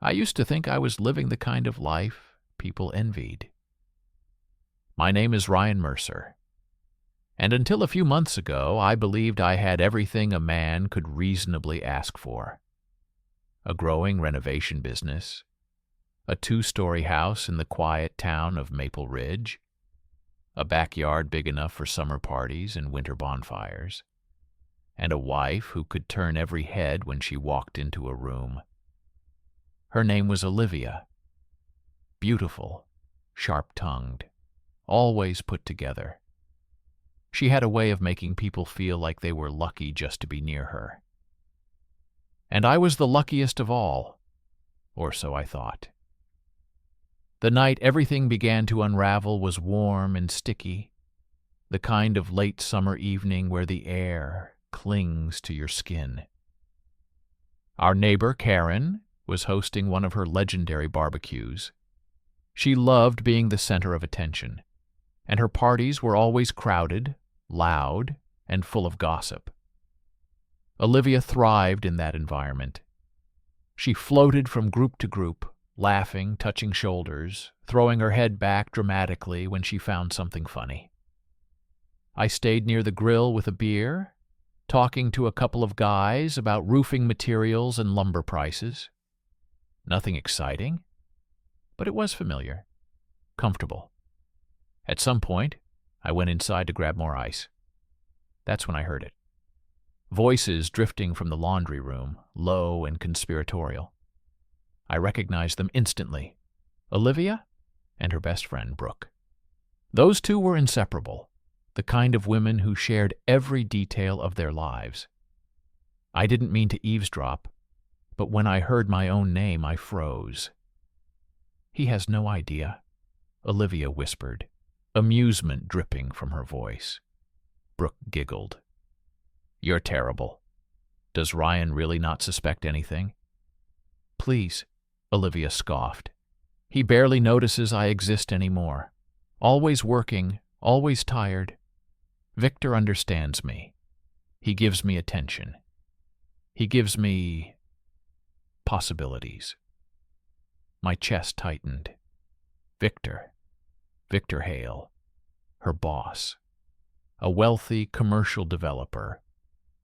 I used to think I was living the kind of life people envied. My name is Ryan Mercer, and until a few months ago, I believed I had everything a man could reasonably ask for. A growing renovation business, a 2-story house in the quiet town of Maple Ridge, a backyard big enough for summer parties and winter bonfires, and a wife who could turn every head when she walked into a room. Her name was Olivia. Beautiful, sharp-tongued, always put together. She had a way of making people feel like they were lucky just to be near her. And I was the luckiest of all, or so I thought. The night everything began to unravel was warm and sticky, the kind of late summer evening where the air clings to your skin. Our neighbor, Karen, was hosting one of her legendary barbecues. She loved being the center of attention, and her parties were always crowded, loud, and full of gossip. Olivia thrived in that environment. She floated from group to group, laughing, touching shoulders, throwing her head back dramatically when she found something funny. I stayed near the grill with a beer, talking to a couple of guys about roofing materials and lumber prices. Nothing exciting, but it was familiar, comfortable. At some point, I went inside to grab more ice. That's when I heard it. Voices drifting from the laundry room, low and conspiratorial. I recognized them instantly. Olivia and her best friend, Brooke. Those two were inseparable, the kind of women who shared every detail of their lives. I didn't mean to eavesdrop, but when I heard my own name, I froze. "He has no idea," Olivia whispered, amusement dripping from her voice. Brooke giggled. "You're terrible. Does Ryan really not suspect anything?" "Please," Olivia scoffed. "He barely notices I exist anymore. Always working, always tired. Victor understands me. He gives me attention. He gives me possibilities." My chest tightened. Victor Hale, her boss, a wealthy commercial developer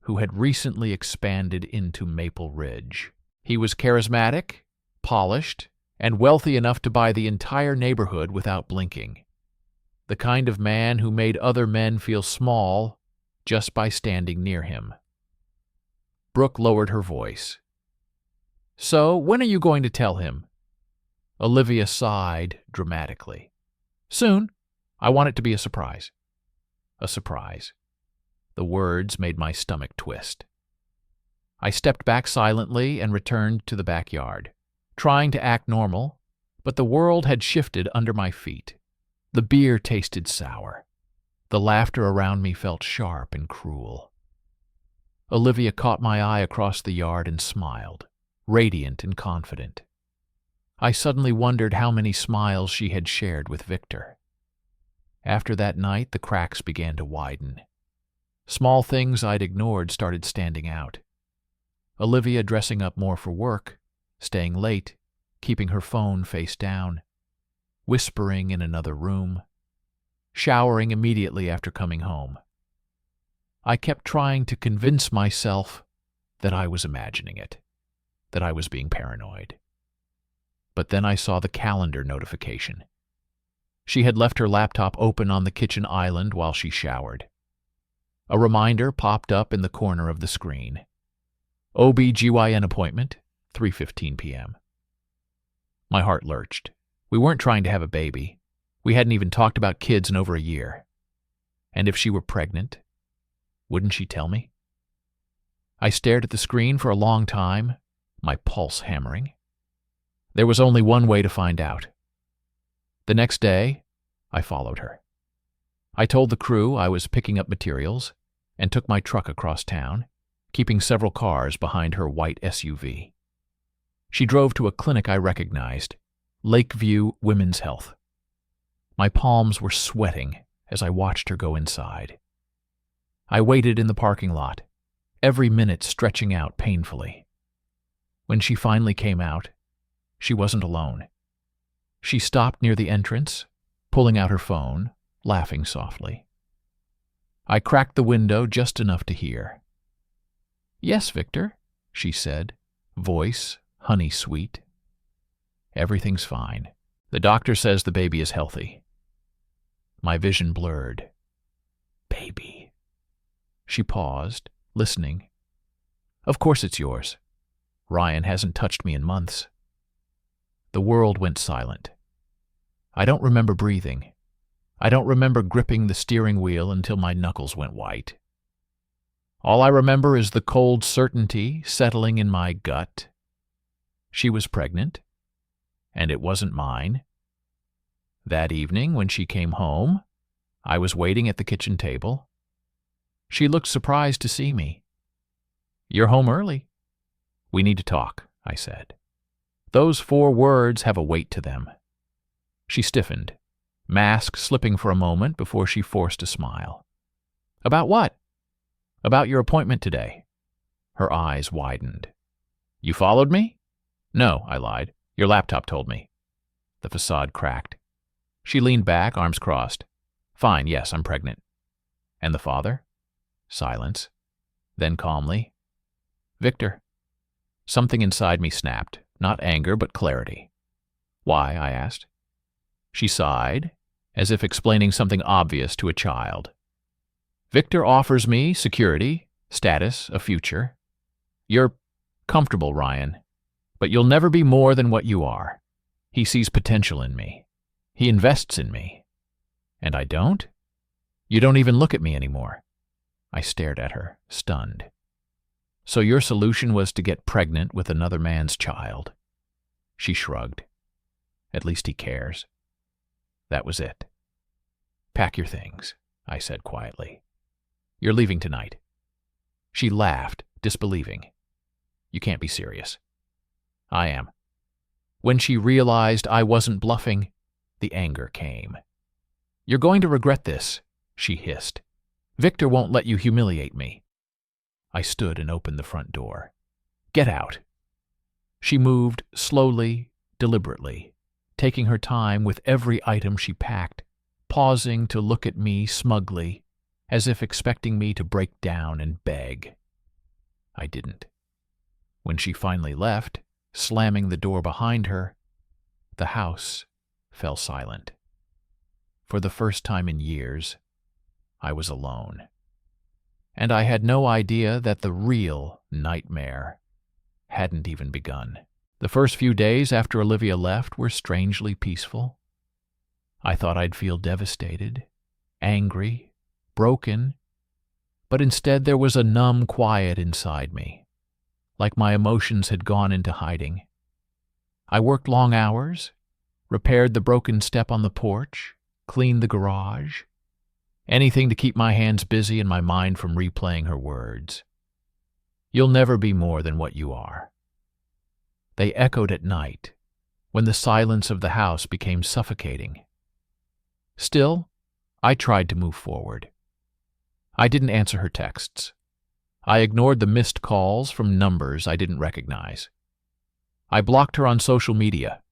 who had recently expanded into Maple Ridge. He was charismatic, polished, and wealthy enough to buy the entire neighborhood without blinking. The kind of man who made other men feel small just by standing near him. Brooke lowered her voice. "So, when are you going to tell him?" Olivia sighed dramatically. "Soon. I want it to be a surprise." A surprise. The words made my stomach twist. I stepped back silently and returned to the backyard, trying to act normal, but the world had shifted under my feet. The beer tasted sour. The laughter around me felt sharp and cruel. Olivia caught my eye across the yard and smiled, radiant and confident. I suddenly wondered how many smiles she had shared with Victor. After that night, the cracks began to widen. Small things I'd ignored started standing out. Olivia dressing up more for work, staying late, keeping her phone face down, whispering in another room, showering immediately after coming home. I kept trying to convince myself that I was imagining it, that I was being paranoid. But then I saw the calendar notification. She had left her laptop open on the kitchen island while she showered. A reminder popped up in the corner of the screen. OB/GYN appointment, 3:15 p.m. My heart lurched. We weren't trying to have a baby. We hadn't even talked about kids in over a year. And if she were pregnant, wouldn't she tell me? I stared at the screen for a long time, my pulse hammering. There was only one way to find out. The next day, I followed her. I told the crew I was picking up materials and took my truck across town, keeping several cars behind her white SUV. She drove to a clinic I recognized, Lakeview Women's Health. My palms were sweating as I watched her go inside. I waited in the parking lot, every minute stretching out painfully. When she finally came out, She wasn't alone. She stopped near the entrance, pulling out her phone, laughing softly. I cracked the window just enough to hear. "Yes, Victor," she said, voice honey sweet. "Everything's fine. The doctor says the baby is healthy." My vision blurred. Baby. She paused, listening. "Of course it's yours. Ryan hasn't touched me in months." The world went silent. I don't remember breathing. I don't remember gripping the steering wheel until my knuckles went white. All I remember is the cold certainty settling in my gut. She was pregnant, and it wasn't mine. That evening, when she came home, I was waiting at the kitchen table. She looked surprised to see me. "You're home early." "We need to talk," I said. Those 4 words have a weight to them. She stiffened, mask slipping for a moment before she forced a smile. "About what?" "About your appointment today." Her eyes widened. "You followed me?" "No," I lied. "Your laptop told me." The facade cracked. She leaned back, arms crossed. "Fine, yes, I'm pregnant." "And the father?" Silence. Then calmly, "Victor." Something inside me snapped, not anger, but clarity. "Why?" I asked. She sighed, as if explaining something obvious to a child. "Victor offers me security, status, a future. You're comfortable, Ryan, but you'll never be more than what you are. He sees potential in me. He invests in me. And I don't? You don't even look at me anymore." I stared at her, stunned. "So your solution was to get pregnant with another man's child?" She shrugged. "At least he cares." That was it. "Pack your things," I said quietly. "You're leaving tonight." She laughed, disbelieving. "You can't be serious." "I am." When she realized I wasn't bluffing, the anger came. "You're going to regret this," she hissed. "Victor won't let you humiliate me." I stood and opened the front door. "Get out." She moved slowly, deliberately, taking her time with every item she packed, pausing to look at me smugly, as if expecting me to break down and beg. I didn't. When she finally left, slamming the door behind her, the house fell silent. For the first time in years, I was alone. And I had no idea that the real nightmare hadn't even begun. The first few days after Olivia left were strangely peaceful. I thought I'd feel devastated, angry, broken, but instead there was a numb quiet inside me, like my emotions had gone into hiding. I worked long hours, repaired the broken step on the porch, cleaned the garage, anything to keep my hands busy and my mind from replaying her words. "You'll never be more than what you are." They echoed at night, when the silence of the house became suffocating. Still, I tried to move forward. I didn't answer her texts. I ignored the missed calls from numbers I didn't recognize. I blocked her on social media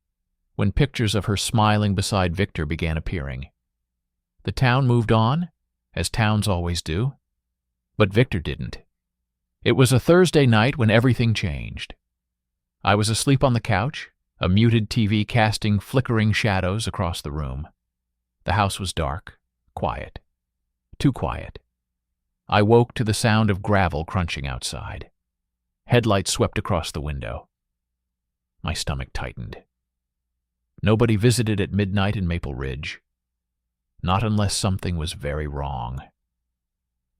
when pictures of her smiling beside Victor began appearing. The town moved on, as towns always do, but Victor didn't. It was a Thursday night when everything changed. I was asleep on the couch, a muted TV casting flickering shadows across the room. The house was dark, quiet. Too quiet. I woke to the sound of gravel crunching outside. Headlights swept across the window. My stomach tightened. Nobody visited at midnight in Maple Ridge. Not unless something was very wrong.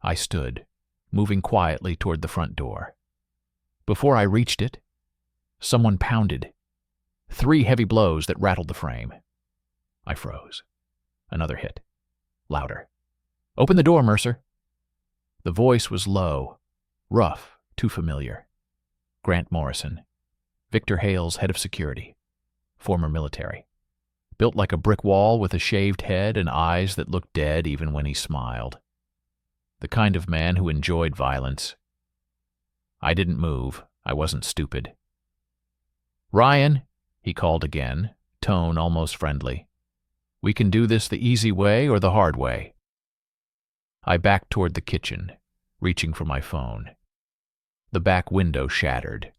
I stood, moving quietly toward the front door. Before I reached it, someone pounded. 3 heavy blows that rattled the frame. I froze. Another hit. Louder. "Open the door, Mercer." The voice was low, rough, too familiar. Grant Morrison, Victor Hale's head of security, former military. Built like a brick wall with a shaved head and eyes that looked dead even when he smiled. The kind of man who enjoyed violence. I didn't move. I wasn't stupid. "Ryan," he called again, tone almost friendly. "We can do this the easy way or the hard way." I backed toward the kitchen, reaching for my phone. The back window shattered.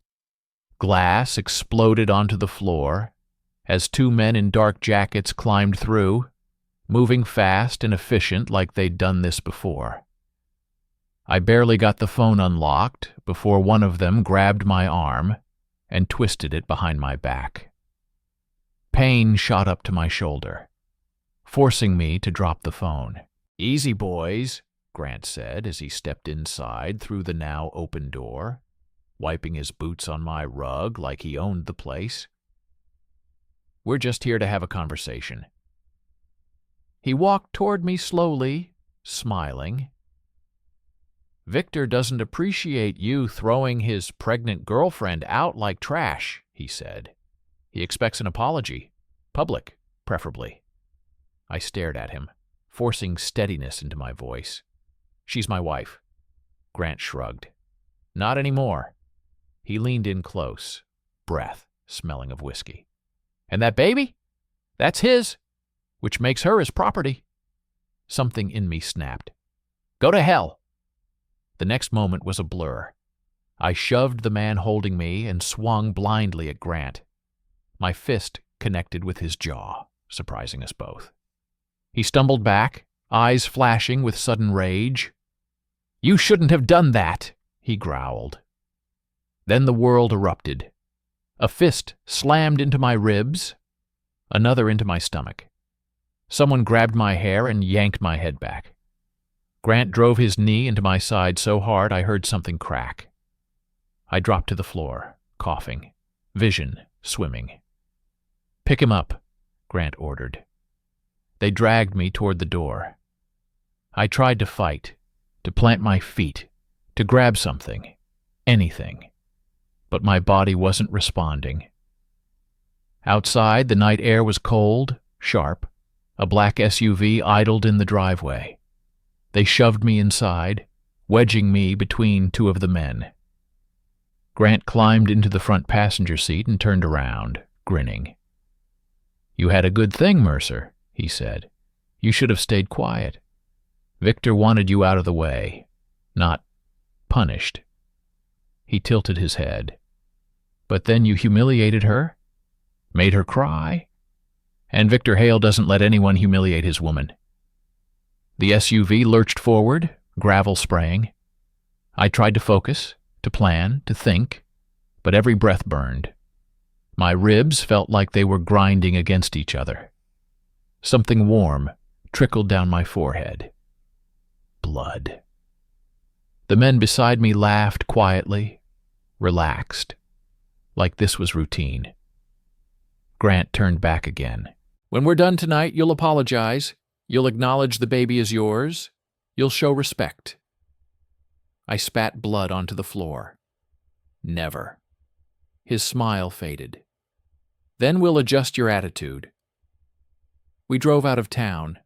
Glass exploded onto the floor as two men in dark jackets climbed through, moving fast and efficient like they'd done this before. I barely got the phone unlocked before one of them grabbed my arm and twisted it behind my back. Pain shot up to my shoulder, forcing me to drop the phone. "Easy, boys," Grant said as he stepped inside through the now open door, wiping his boots on my rug like he owned the place. "We're just here to have a conversation." He walked toward me slowly, smiling. "Victor doesn't appreciate you throwing his pregnant girlfriend out like trash," he said. "He expects an apology. Public, preferably." I stared at him, forcing steadiness into my voice. "She's my wife." Grant shrugged. "Not anymore." He leaned in close, breath smelling of whiskey. "And that baby? That's his, which makes her his property." Something in me snapped. "Go to hell." The next moment was a blur. I shoved the man holding me and swung blindly at Grant. My fist connected with his jaw, surprising us both. He stumbled back, eyes flashing with sudden rage. "You shouldn't have done that," he growled. Then the world erupted. A fist slammed into my ribs, another into my stomach. Someone grabbed my hair and yanked my head back. Grant drove his knee into my side so hard I heard something crack. I dropped to the floor, coughing, vision swimming. "Pick him up," Grant ordered. They dragged me toward the door. I tried to fight, to plant my feet, to grab something, anything, but my body wasn't responding. Outside, the night air was cold, sharp. A black SUV idled in the driveway. They shoved me inside, wedging me between two of the men. Grant climbed into the front passenger seat and turned around, grinning. "You had a good thing, Mercer," he said. "You should have stayed quiet. Victor wanted you out of the way, not punished." He tilted his head. "But then you humiliated her? Made her cry? And Victor Hale doesn't let anyone humiliate his woman." The SUV lurched forward, gravel spraying. I tried to focus, to plan, to think, but every breath burned. My ribs felt like they were grinding against each other. Something warm trickled down my forehead. Blood. The men beside me laughed quietly, relaxed, like this was routine. Grant turned back again. "When we're done tonight, you'll apologize. You'll acknowledge the baby is yours. You'll show respect." I spat blood onto the floor. "Never." His smile faded. "Then we'll adjust your attitude." We drove out of town,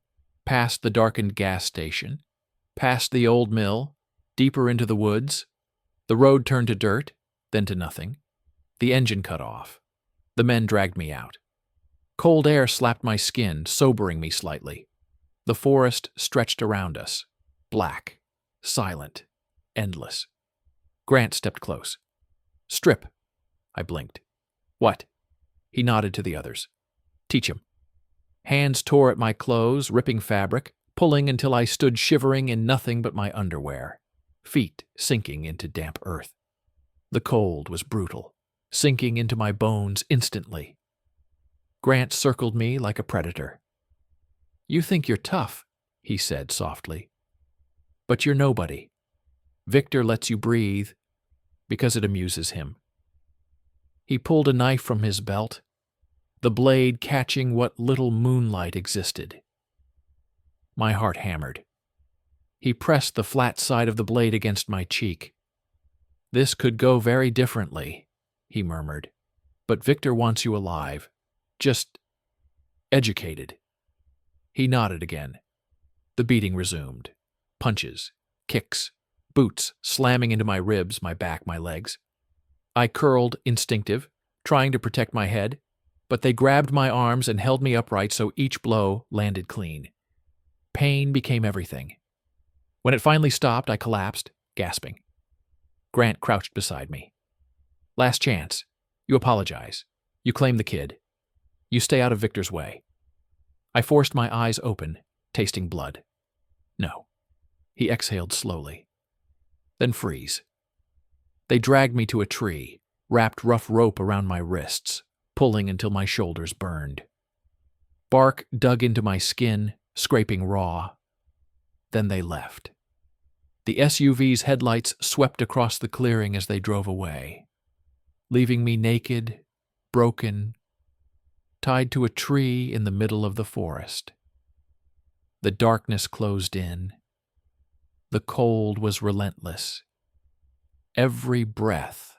past the darkened gas station, past the old mill, deeper into the woods. The road turned to dirt, then to nothing. The engine cut off. The men dragged me out. Cold air slapped my skin, sobering me slightly. The forest stretched around us, black, silent, endless. Grant stepped close. "Strip." I blinked. "What?" He nodded to the others. "Teach him." Hands tore at my clothes, ripping fabric, pulling until I stood shivering in nothing but my underwear, feet sinking into damp earth. The cold was brutal, sinking into my bones instantly. Grant circled me like a predator. "You think you're tough," he said softly. "But you're nobody. Victor lets you breathe because it amuses him." He pulled a knife from his belt, the blade catching what little moonlight existed. My heart hammered. He pressed the flat side of the blade against my cheek. "This could go very differently," he murmured. "But Victor wants you alive. Just educated." He nodded again. The beating resumed. Punches, kicks, boots slamming into my ribs, my back, my legs. I curled, instinctive, trying to protect my head. but they grabbed my arms and held me upright so each blow landed clean. Pain became everything. When it finally stopped, I collapsed, gasping. Grant crouched beside me. Last chance. You apologize. You claim the kid. You stay out of Victor's way. I forced my eyes open, tasting blood. No. He exhaled slowly. Then freeze. They dragged me to a tree, wrapped rough rope around my wrists, pulling until my shoulders burned. Bark dug into my skin, scraping raw. Then they left. The SUV's headlights swept across the clearing as they drove away, leaving me naked, broken, tied to a tree in the middle of the forest. The darkness closed in. The cold was relentless. Every breath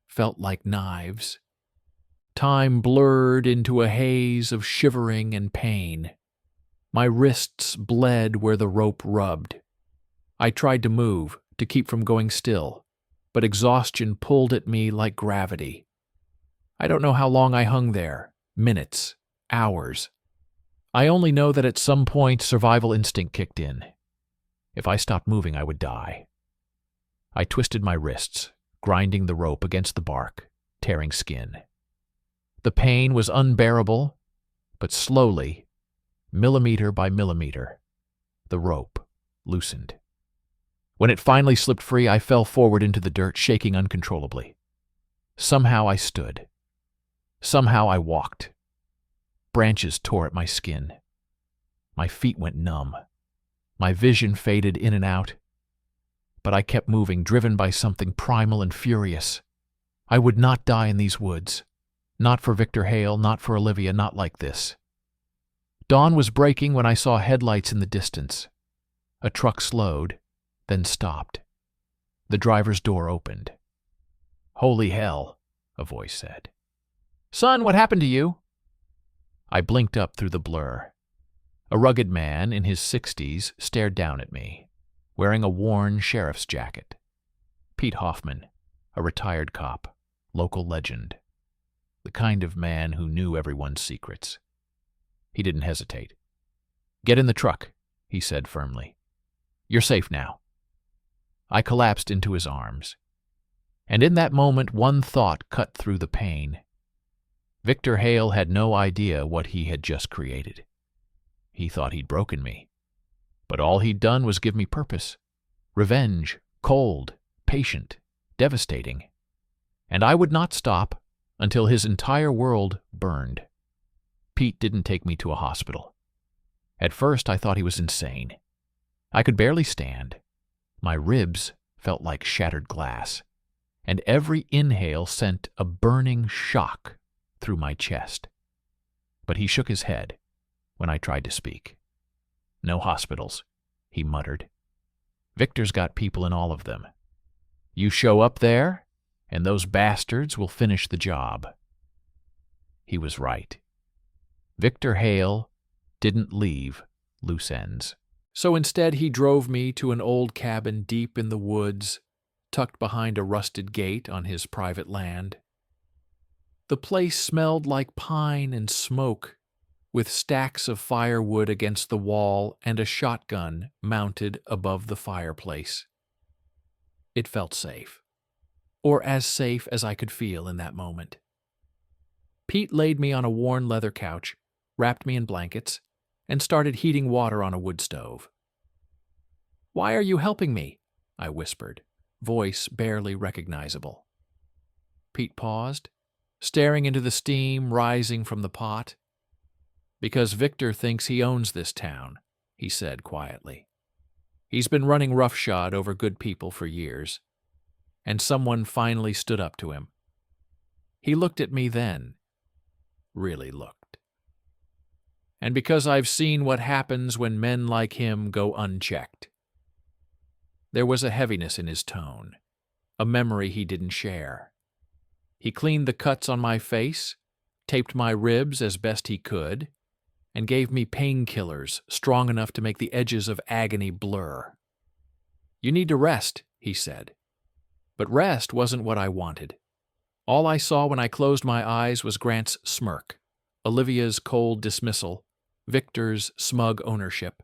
felt like knives. Time blurred into a haze of shivering and pain. My wrists bled where the rope rubbed. I tried to move, to keep from going still, but exhaustion pulled at me like gravity. I don't know how long I hung there, minutes, hours. I only know that at some point survival instinct kicked in. If I stopped moving, I would die. I twisted my wrists, grinding the rope against the bark, tearing skin. The pain was unbearable, but slowly, millimeter by millimeter, the rope loosened. When it finally slipped free, I fell forward into the dirt, shaking uncontrollably. Somehow I stood. Somehow I walked. Branches tore at my skin. My feet went numb. My vision faded in and out. But I kept moving, driven by something primal and furious. I would not die in these woods. Not for Victor Hale, not for Olivia, not like this. Dawn was breaking when I saw headlights in the distance. A truck slowed, then stopped. The driver's door opened. "Holy hell," a voice said. "Son, what happened to you?" I blinked up through the blur. A rugged man in his 60s stared down at me, wearing a worn sheriff's jacket. Pete Hoffman, a retired cop, local legend. The kind of man who knew everyone's secrets. He didn't hesitate. "Get in the truck," he said firmly. "You're safe now." I collapsed into his arms. And in that moment, one thought cut through the pain. Victor Hale had no idea what he had just created. He thought he'd broken me. But all he'd done was give me purpose. Revenge, cold, patient, devastating. And I would not stop until his entire world burned. Pete didn't take me to a hospital. At first, I thought he was insane. I could barely stand. My ribs felt like shattered glass, and every inhale sent a burning shock through my chest. But he shook his head when I tried to speak. "No hospitals," he muttered. "Victor's got people in all of them. You show up there, and those bastards will finish the job." He was right. Victor Hale didn't leave loose ends. So instead he drove me to an old cabin deep in the woods, tucked behind a rusted gate on his private land. The place smelled like pine and smoke, with stacks of firewood against the wall and a shotgun mounted above the fireplace. It felt safe, or as safe as I could feel in that moment. Pete laid me on a worn leather couch, wrapped me in blankets, and started heating water on a wood stove. "Why are you helping me?" I whispered, voice barely recognizable. Pete paused, staring into the steam rising from the pot. "Because Victor thinks he owns this town," he said quietly. "He's been running roughshod over good people for years, and someone finally stood up to him. He looked at me then, really looked. And because I've seen what happens when men like him go unchecked." There was a heaviness in his tone, a memory he didn't share. He cleaned the cuts on my face, taped my ribs as best he could, and gave me painkillers strong enough to make the edges of agony blur. "You need to rest," he said. But rest wasn't what I wanted. All I saw when I closed my eyes was Grant's smirk, Olivia's cold dismissal, Victor's smug ownership.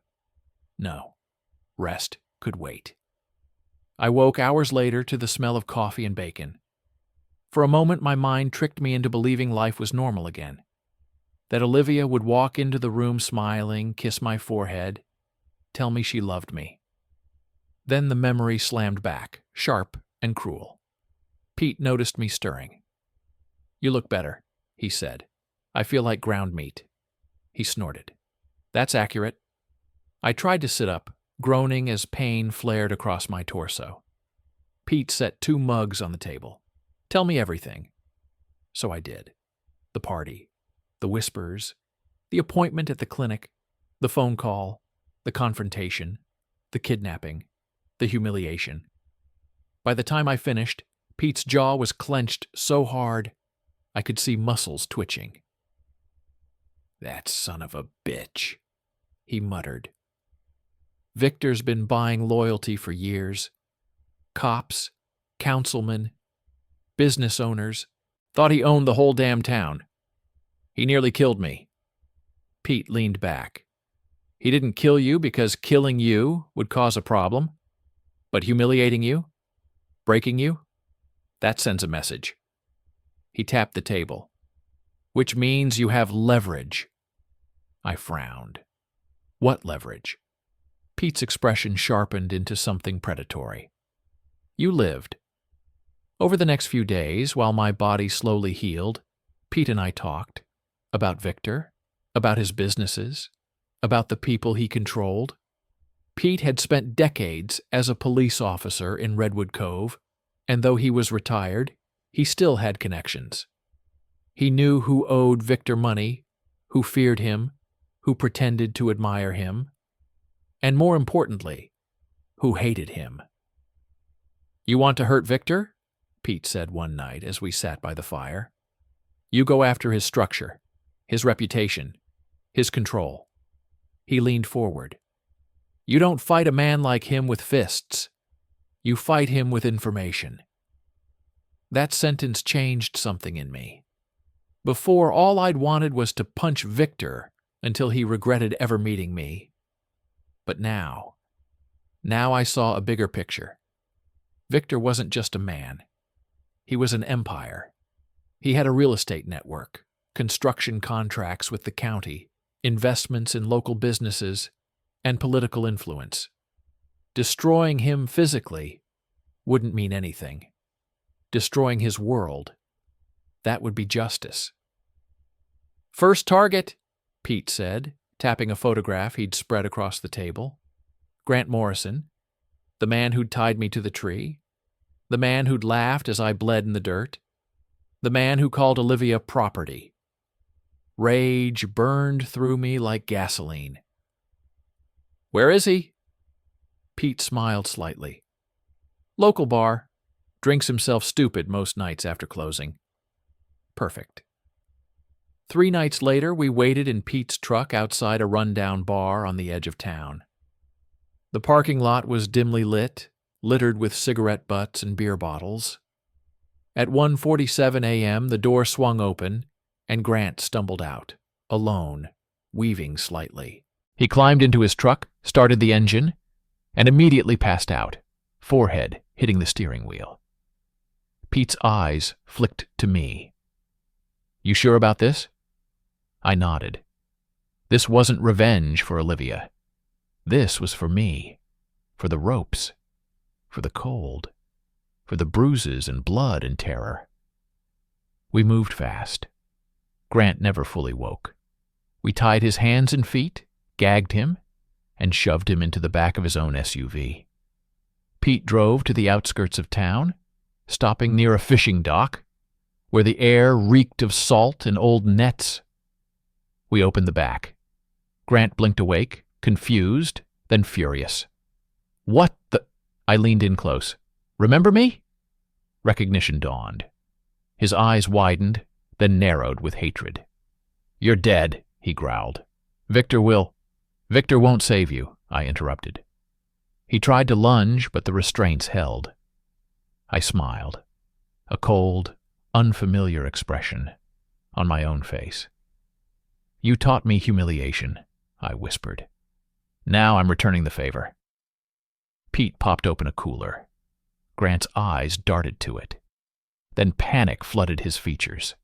No, rest could wait. I woke hours later to the smell of coffee and bacon. For a moment, my mind tricked me into believing life was normal again. That Olivia would walk into the room smiling, kiss my forehead, tell me she loved me. Then the memory slammed back, sharp and cruel. Pete noticed me stirring. "You look better," he said. "I feel like ground meat." He snorted. "That's accurate." I tried to sit up, groaning as pain flared across my torso. Pete set 2 mugs on the table. "Tell me everything." So I did. The party, the whispers, the appointment at the clinic, the phone call, the confrontation, the kidnapping, the humiliation. By the time I finished, Pete's jaw was clenched so hard I could see muscles twitching. "That son of a bitch," he muttered. Victor's been buying loyalty for years. Cops, councilmen, business owners, thought he owned the whole damn town. He nearly killed me. Pete leaned back. He didn't kill you because killing you would cause a problem, but humiliating you, breaking you, that sends a message. He tapped the table. "Which means you have leverage." I frowned. "What leverage?" Pete's expression sharpened into something predatory. "You lived." Over the next few days, while my body slowly healed, Pete and I talked about Victor, about his businesses, about the people he controlled. Pete had spent decades as a police officer in Redwood Cove, and though he was retired, he still had connections. He knew who owed Victor money, who feared him, who pretended to admire him, and more importantly, who hated him. "You want to hurt Victor?" Pete said one night as we sat by the fire. "You go after his structure, his reputation, his control." He leaned forward. "You don't fight a man like him with fists. You fight him with information." That sentence changed something in me. Before, all I'd wanted was to punch Victor until he regretted ever meeting me. But now I saw a bigger picture. Victor wasn't just a man. He was an empire. He had a real estate network, construction contracts with the county, investments in local businesses, and political influence. Destroying him physically wouldn't mean anything. Destroying his world, that would be justice. "First target," Pete said, tapping a photograph he'd spread across the table. "Grant Morrison, the man who'd tied me to the tree, the man who'd laughed as I bled in the dirt, the man who called Olivia property." Rage burned through me like gasoline. "Where is he?" Pete smiled slightly. "Local bar. Drinks himself stupid most nights after closing." Perfect. 3 nights later, we waited in Pete's truck outside a rundown bar on the edge of town. The parking lot was dimly lit, littered with cigarette butts and beer bottles. At 1:47 a.m., the door swung open, and Grant stumbled out, alone, weaving slightly. He climbed into his truck, started the engine, and immediately passed out, forehead hitting the steering wheel. Pete's eyes flicked to me. "You sure about this?" I nodded. This wasn't revenge for Olivia. This was for me, for the ropes, for the cold, for the bruises and blood and terror. We moved fast. Grant never fully woke. We tied his hands and feet, gagged him, and shoved him into the back of his own SUV. Pete drove to the outskirts of town, stopping near a fishing dock, where the air reeked of salt and old nets. We opened the back. Grant blinked awake, confused, then furious. "What the—" I leaned in close. "Remember me?" Recognition dawned. His eyes widened, then narrowed with hatred. "You're dead," he growled. Victor won't save you," I interrupted. He tried to lunge, but the restraints held. I smiled, a cold, unfamiliar expression on my own face. You taught me humiliation, I whispered. Now I'm returning the favor. Pete popped open a cooler. Grant's eyes darted to it. Then panic flooded his features.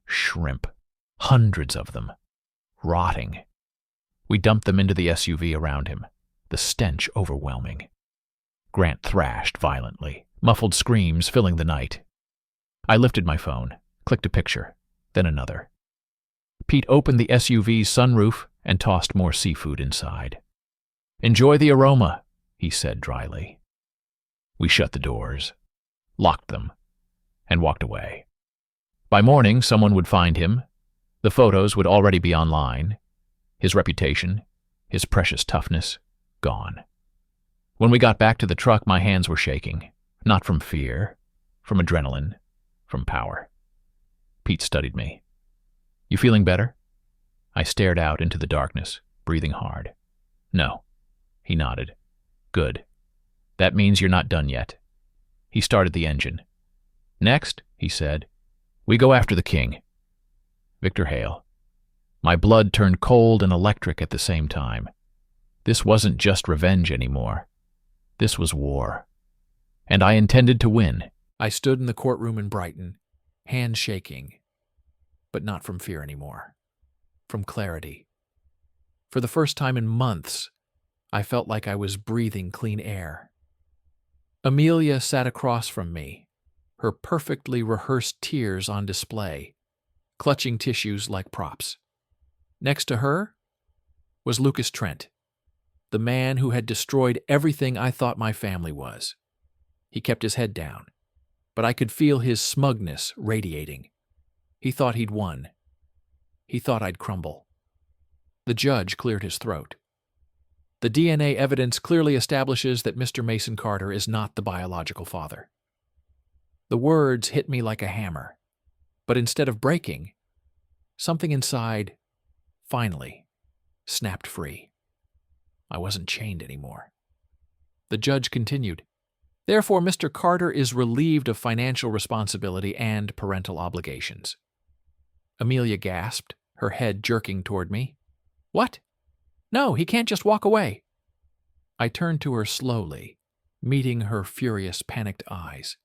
Shrimp. Hundreds of them. Rotting. We dumped them into the SUV around him, the stench overwhelming. Grant thrashed violently, muffled screams filling the night. I lifted my phone, clicked a picture, then another. Pete opened the SUV's sunroof and tossed more seafood inside. "Enjoy the aroma," he said dryly. We shut the doors, locked them, and walked away. By morning, someone would find him. The photos would already be online. His reputation, his precious toughness, gone. When we got back to the truck, my hands were shaking, not from fear, from adrenaline, from power. Pete studied me. "You feeling better?" I stared out into the darkness, breathing hard. "No." He nodded. "Good. That means you're not done yet." He started the engine. "Next," he said, "we go after the king." Victor Hale. My blood turned cold and electric at the same time. This wasn't just revenge anymore. This was war. And I intended to win. I stood in the courtroom in Brighton, hands shaking, but not from fear anymore. From clarity. For the first time in months, I felt like I was breathing clean air. Amelia sat across from me, her perfectly rehearsed tears on display, clutching tissues like props. Next to her was Lucas Trent, the man who had destroyed everything I thought my family was. He kept his head down, but I could feel his smugness radiating. He thought he'd won. He thought I'd crumble. The judge cleared his throat. "The DNA evidence clearly establishes that Mr. Mason Carter is not the biological father." The words hit me like a hammer, but instead of breaking, something inside, finally, snapped free. I wasn't chained anymore. The judge continued, "Therefore, Mr. Carter is relieved of financial responsibility and parental obligations." Amelia gasped, her head jerking toward me. "What? No, he can't just walk away." I turned to her slowly, meeting her furious, panicked eyes.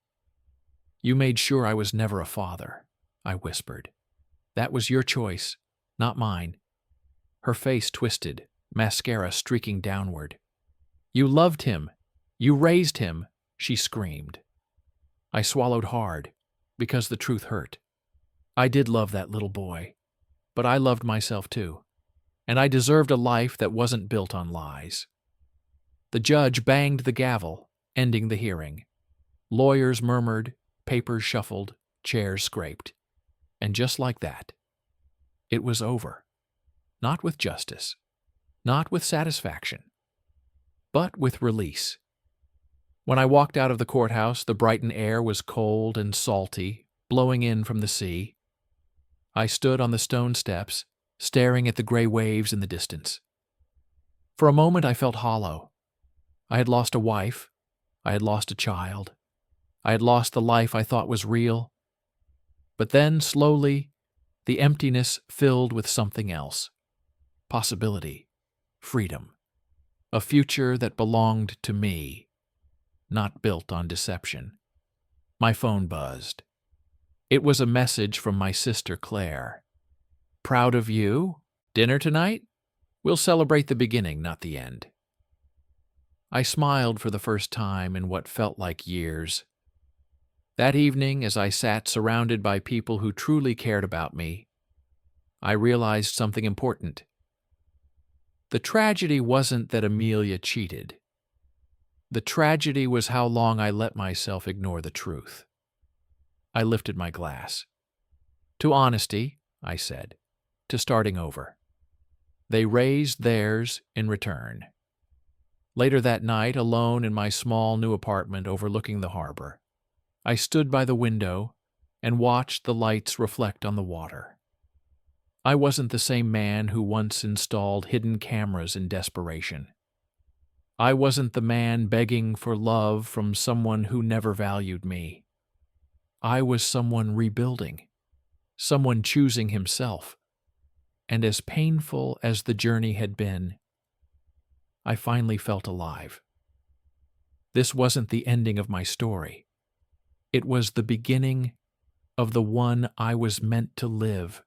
"You made sure I was never a father," I whispered. "That was your choice, not mine." Her face twisted, mascara streaking downward. "You loved him. You raised him," she screamed. I swallowed hard, because the truth hurt. I did love that little boy, but I loved myself too, and I deserved a life that wasn't built on lies. The judge banged the gavel, ending the hearing. Lawyers murmured, papers shuffled, chairs scraped. And just like that, it was over. Not with justice, not with satisfaction, but with release. When I walked out of the courthouse, the Brighton air was cold and salty, blowing in from the sea. I stood on the stone steps, staring at the gray waves in the distance. For a moment I felt hollow. I had lost a wife. I had lost a child. I had lost the life I thought was real. But then, slowly, the emptiness filled with something else. Possibility. Freedom. A future that belonged to me, not built on deception. My phone buzzed. It was a message from my sister Claire. "Proud of you? Dinner tonight? We'll celebrate the beginning, not the end." I smiled for the first time in what felt like years. That evening, as I sat surrounded by people who truly cared about me, I realized something important. The tragedy wasn't that Amelia cheated. The tragedy was how long I let myself ignore the truth. I lifted my glass. "To honesty," I said, "to starting over." They raised theirs in return. Later that night, alone in my small new apartment overlooking the harbor, I stood by the window and watched the lights reflect on the water. I wasn't the same man who once installed hidden cameras in desperation. I wasn't the man begging for love from someone who never valued me. I was someone rebuilding, someone choosing himself. And as painful as the journey had been, I finally felt alive. This wasn't the ending of my story. It was the beginning of the one I was meant to live.